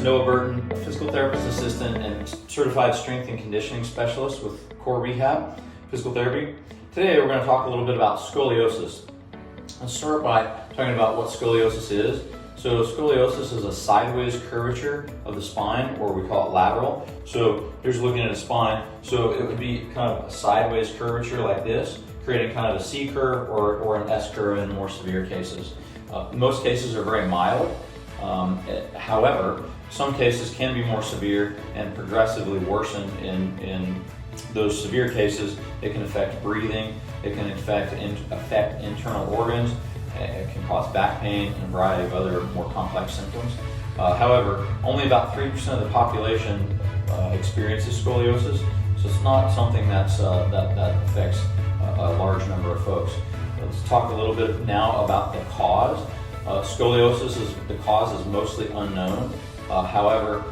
Noah Burton, physical therapist assistant and certified strength and conditioning specialist with Core Rehab Physical Therapy. Today we're going to talk a little bit about scoliosis. Let's start by talking about what scoliosis is. So scoliosis is a sideways curvature of the spine, or we call it lateral. So here's looking at a spine. So it would be kind of a sideways curvature like this, creating kind of a C curve or an S curve in more severe cases. Most cases are very mild. However, some cases can be more severe and progressively worsen. In those severe cases, it can affect breathing, it can affect internal organs, it can cause back pain and a variety of other more complex symptoms. However, only about 3% of the population experiences scoliosis, so it's not something that affects a large number of folks. Let's talk a little bit now about the cause. The cause is mostly unknown. However,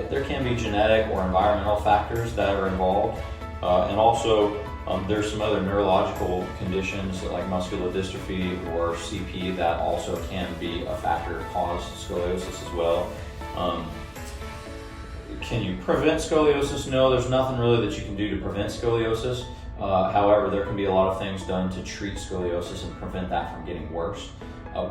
there can be genetic or environmental factors that are involved. And also, there's some other neurological conditions like muscular dystrophy or CP that also can be a factor to cause scoliosis as well. Can you prevent scoliosis? No, there's nothing really that you can do to prevent scoliosis. However, there can be a lot of things done to treat scoliosis and prevent that from getting worse.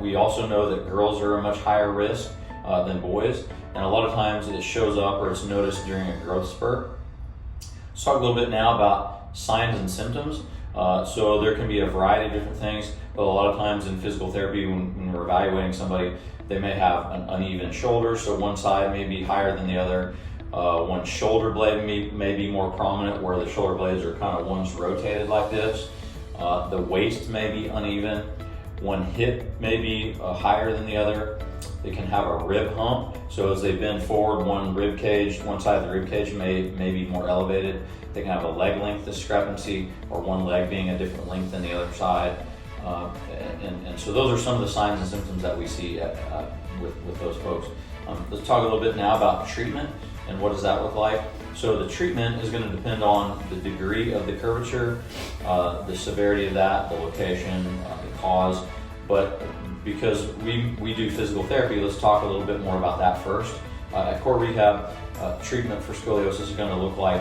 We also know that girls are a much higher risk than boys, and a lot of times it shows up or it's noticed during a growth spurt. Let's talk a little bit now about signs and symptoms. So there can be a variety of different things, but a lot of times in physical therapy, when we're evaluating somebody, they may have an uneven shoulder, so one side may be higher than the other. One shoulder blade may be more prominent, where the shoulder blades are kind of one's rotated like this. The waist may be uneven. One hip may be higher than the other. They can have a rib hump, so as they bend forward, one side of the rib cage may be more elevated. They can have a leg length discrepancy, or one leg being a different length than the other side. And so those are some of the signs and symptoms that we see with those folks. Let's talk a little bit now about treatment and what does that look like. So the treatment is going to depend on the degree of the curvature, the severity of that, the location, the cause. But because we do physical therapy, let's talk a little bit more about that first. At Core Rehab, treatment for scoliosis is going to look like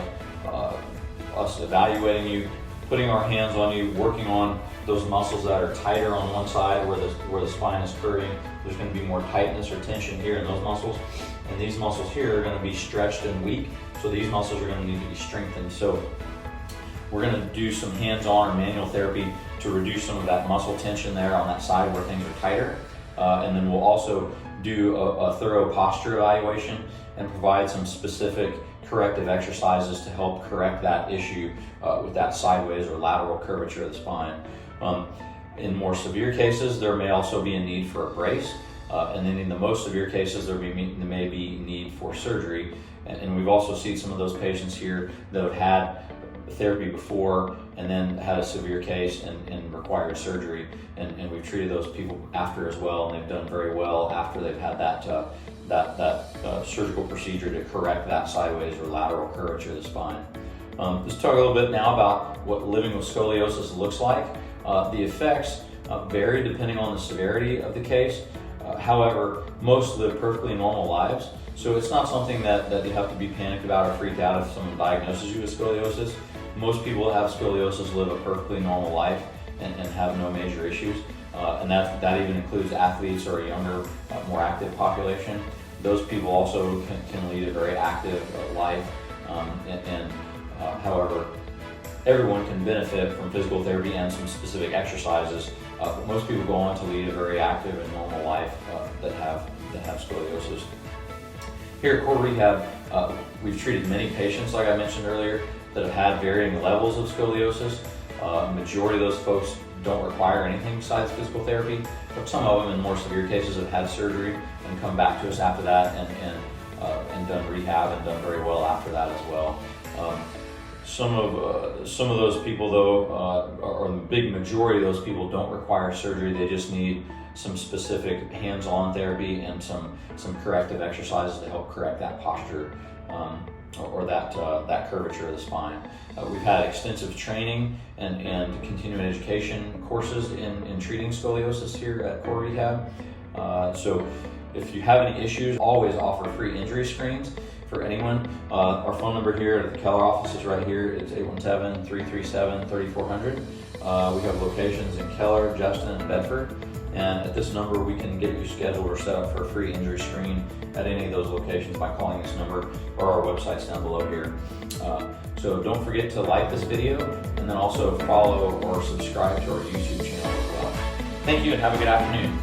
us evaluating you, putting our hands on you, working on those muscles that are tighter on one side where the spine is curving. There's going to be more tightness or tension here in those muscles, and these muscles here are going to be stretched and weak, so these muscles are going to need to be strengthened. So we're going to do some hands-on or manual therapy to reduce some of that muscle tension there on that side where things are tighter, and then we'll also do a thorough posture evaluation and provide some specific corrective exercises to help correct that issue with that sideways or lateral curvature of the spine. In more severe cases, there may also be a need for a brace, and then in the most severe cases, there may be need for surgery. And we've also seen some of those patients here that have had therapy before and then had a severe case and required surgery, and we've treated those people after as well, and they've done very well after they've had that surgical procedure to correct that sideways or lateral curvature of the spine. Let's talk a little bit now about what living with scoliosis looks like. The effects vary depending on the severity of the case. However, most live perfectly normal lives, so it's not something that you have to be panicked about or freaked out if someone diagnoses you with scoliosis. Most people that have scoliosis live a perfectly normal life and have no major issues, and that even includes athletes or a younger, more active population. Those people also can lead a very active life, however, everyone can benefit from physical therapy and some specific exercises. But most people go on to lead a very active and normal life that have scoliosis. Here at Core Rehab, we've treated many patients, like I mentioned earlier, that have had varying levels of scoliosis. Majority of those folks don't require anything besides physical therapy, but some of them in more severe cases have had surgery and come back to us after that and done rehab and done very well after that as well. Some of those people, though, or the big majority of those people, don't require surgery. They just need some specific hands-on therapy and some corrective exercises to help correct that posture or that curvature of the spine. We've had extensive training and continuing education courses in treating scoliosis here at Core Rehab. So If you have any issues, always offer free injury screens for anyone. Our phone number here at the Keller office is right here. It's 817-337-3400. We have locations in Keller, Justin, and Bedford. And at this number, we can get you scheduled or set up for a free injury screen at any of those locations by calling this number, or our website's down below here. So don't forget to like this video, and then also follow or subscribe to our YouTube channel as well. Thank you, and have a good afternoon.